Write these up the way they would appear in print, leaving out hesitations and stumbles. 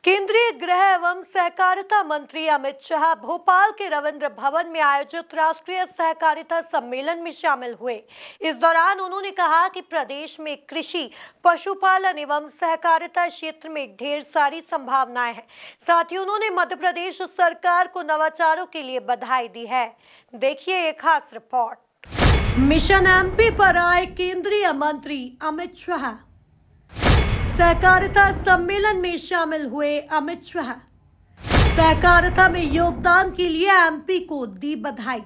केंद्रीय गृह एवं सहकारिता मंत्री अमित शाह भोपाल के रविंद्र भवन में आयोजित राष्ट्रीय सहकारिता सम्मेलन में शामिल हुए। इस दौरान उन्होंने कहा कि प्रदेश में कृषि, पशुपालन एवं सहकारिता क्षेत्र में ढेर सारी संभावनाएं हैं। साथ ही उन्होंने मध्य प्रदेश सरकार को नवाचारों के लिए बधाई दी है। देखिए एक खास रिपोर्ट। मिशन एमपी पर आए केंद्रीय मंत्री अमित शाह। सहकारिता सम्मेलन में शामिल हुए अमित शाह। सहकारिता में योगदान के लिए एमपी को दी बधाई।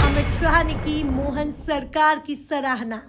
अमित शाह ने की मोहन सरकार की सराहना।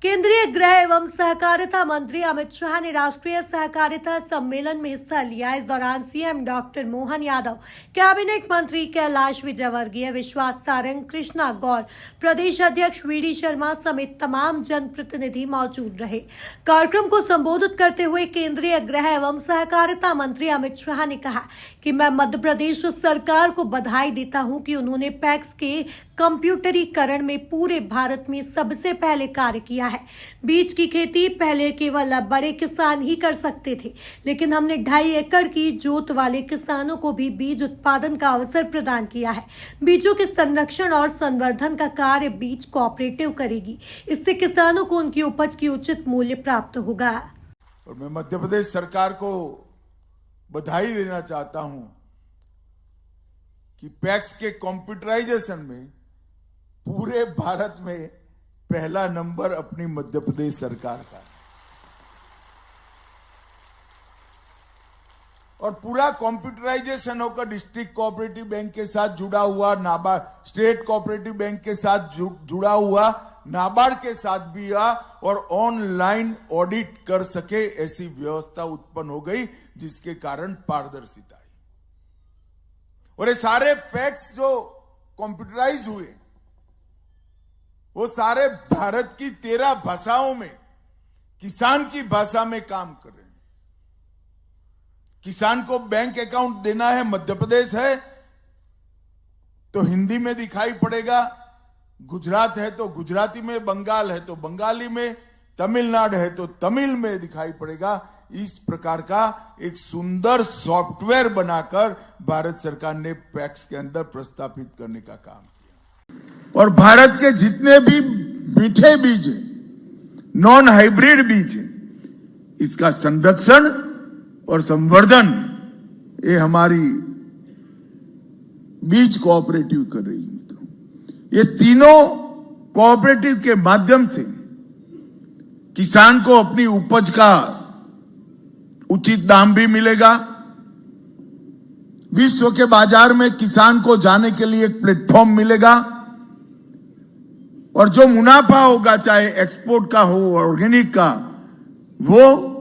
केंद्रीय गृह एवं सहकारिता मंत्री अमित शाह ने राष्ट्रीय सहकारिता सम्मेलन में हिस्सा लिया। इस दौरान CM doctor Mohan Yadav, cabinet मंत्री कैलाश विजयवर्गीय, विश्वास सारंग, कृष्णा गौर, प्रदेश अध्यक्ष वीडी शर्मा समेत तमाम जनप्रतिनिधि मौजूद रहे। कार्यक्रम को संबोधित करते हुए केंद्रीय गृह एवं सहकारिता मंत्री अमित शाह ने कहा कि मैं मध्य प्रदेश सरकार को बधाई देता हूं कि उन्होंने पैक्स के कंप्यूटरीकरण में पूरे भारत में सबसे पहले कार्य किया है। बीज की खेती पहले केवल बड़े किसान ही कर सकते थे, लेकिन हमने 2.5 एकड़ की जोत वाले किसानों को भी बीज उत्पादन का अवसर प्रदान किया है। बीजों के संरक्षण और संवर्धन का कार्य बीज कोऑपरेटिव करेगी। इससे किसानों को उनकी उपज की उचित मूल्य प्राप्त होगा। और मैं मध्य प्रदेश सरकार को बधाई देना चाहता हूं कि पैक्स के कंप्यूटराइजेशन में पूरे भारत में पहला नंबर अपनी मध्य प्रदेश सरकार का और पूरा कंप्यूटराइजेशन होकर डिस्ट्रिक्ट कोऑपरेटिव बैंक के साथ जुड़ा हुआ, नाबार्ड स्टेट कोऑपरेटिव बैंक के साथ जुड़ा हुआ, नाबार्ड के साथ भी हुआ और ऑनलाइन ऑडिट कर सके ऐसी व्यवस्था उत्पन्न हो गई, जिसके कारण पारदर्शिता आई। और ये सारे पैक्स जो कंप्यूटराइज हुए वो सारे भारत की 13 भाषाओं में किसान की भाषा में काम कर रहे हैं। किसान को बैंक अकाउंट देना है, मध्य प्रदेश है तो हिंदी में दिखाई पड़ेगा, गुजरात है तो गुजराती में, बंगाल है तो बंगाली में, तमिलनाडु है तो तमिल में दिखाई पड़ेगा। इस प्रकार का एक सुंदर सॉफ्टवेयर बनाकर भारत सरकार ने पैक्स के अंदर प्रस्थापित करने का काम किया। और भारत के जितने भी मीठे बीज हैं, नॉन हाइब्रिड बीज हैं, इसका संरक्षण और संवर्धन ये हमारी बीज कोऑपरेटिव कर रही है। मित्रों, ये तीनों कोऑपरेटिव के माध्यम से किसान को अपनी उपज का उचित दाम भी मिलेगा, विश्व के बाजार में किसान को जाने के लिए एक प्लेटफॉर्म मिलेगा और जो मुनाफा होगा, चाहे एक्सपोर्ट का हो, ऑर्गेनिक का, वो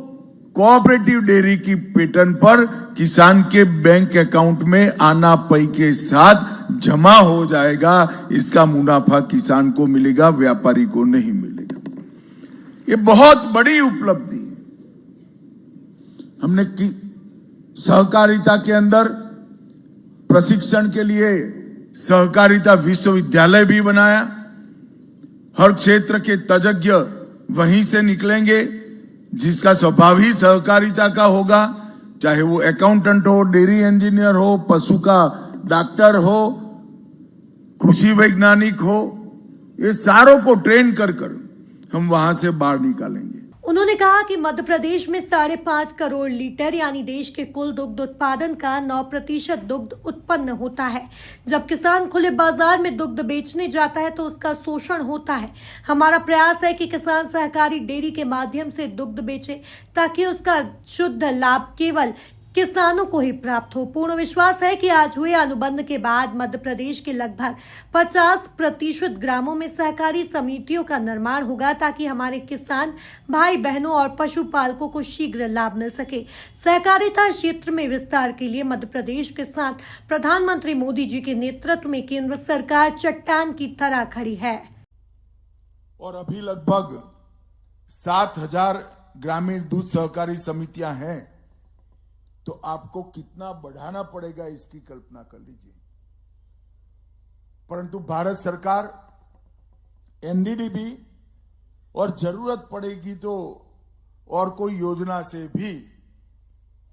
कोऑपरेटिव डेयरी की पैटर्न पर किसान के बैंक अकाउंट में आना पई के साथ जमा हो जाएगा। इसका मुनाफा किसान को मिलेगा, व्यापारी को नहीं मिलेगा। ये बहुत बड़ी उपलब्धि हमने की। सहकारिता के अंदर प्रशिक्षण के लिए सहकारिता विश्वविद्यालय भी बनाया। हर क्षेत्र के तज्ञ वहीं से निकलेंगे, जिसका स्वभाव ही सहकारिता का होगा, चाहे वो अकाउंटेंट हो, डेयरी इंजीनियर हो, पशु का डॉक्टर हो, कृषि वैज्ञानिक हो, ये सारों को ट्रेन कर हम वहां से बाहर निकालेंगे। उन्होंने कहा कि मध्य प्रदेश में 5.5 करोड़ लीटर यानी देश के कुल दुग्ध उत्पादन का 9% दुग्ध उत्पन्न होता है। जब किसान खुले बाजार में दुग्ध बेचने जाता है तो उसका शोषण होता है। हमारा प्रयास है कि किसान सहकारी डेयरी के माध्यम से दुग्ध बेचे ताकि उसका शुद्ध लाभ केवल किसानों को ही प्राप्त हो। पूर्ण विश्वास है कि आज हुए अनुबंध के बाद मध्य प्रदेश के लगभग 50% ग्रामों में सहकारी समितियों का निर्माण होगा ताकि हमारे किसान भाई बहनों और पशुपालकों को शीघ्र लाभ मिल सके। सहकारिता क्षेत्र में विस्तार के लिए मध्य प्रदेश के साथ प्रधानमंत्री मोदी जी के नेतृत्व में केंद्र सरकार चट्टान की तरह खड़ी है। और अभी लगभग 7,000 ग्रामीण दूध सहकारी समितियां हैं, तो आपको कितना बढ़ाना पड़ेगा इसकी कल्पना कर लीजिए। परंतु भारत सरकार एनडीडीबी और जरूरत पड़ेगी तो और कोई योजना से भी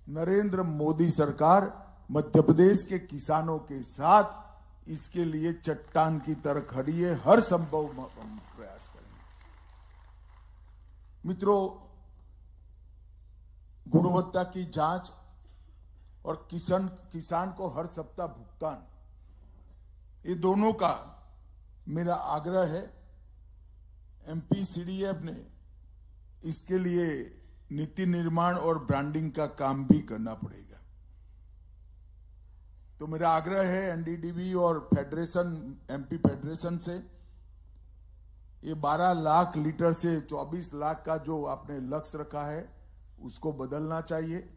नरेंद्र मोदी सरकार मध्य प्रदेश के किसानों के साथ इसके लिए चट्टान की तरह खड़ी है। हर संभव प्रयास करेंगे। मित्रों, गुणवत्ता की जांच और किसान को हर सप्ताह भुगतान, ये दोनों का मेरा आग्रह है। MPCDF ने इसके लिए नीति निर्माण और ब्रांडिंग का काम भी करना पड़ेगा। तो मेरा आग्रह है NDDB और फेडरेशन, MP फेडरेशन से, ये 12 लाख लीटर से 24 लाख का जो आपने लक्ष्य रखा है उसको बदलना चाहिए।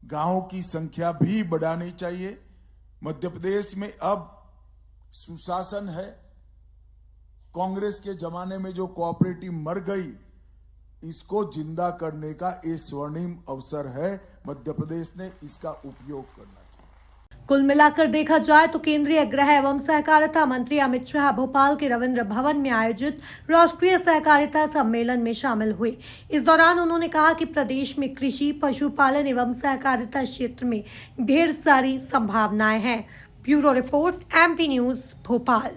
गांवों की संख्या भी बढ़ानी चाहिए। मध्य प्रदेश में अब सुशासन है। कांग्रेस के जमाने में जो कोऑपरेटिव मर गई, इसको जिंदा करने का ये स्वर्णिम अवसर है। मध्य प्रदेश ने इसका उपयोग करना चाहिए। कुल मिलाकर देखा जाए तो केंद्रीय गृह एवं सहकारिता मंत्री अमित शाह भोपाल के रविंद्र भवन में आयोजित राष्ट्रीय सहकारिता सम्मेलन में शामिल हुए। इस दौरान उन्होंने कहा कि प्रदेश में कृषि, पशुपालन एवं सहकारिता क्षेत्र में ढेर सारी संभावनाएं हैं। Bureau report, MP news, Bhopal.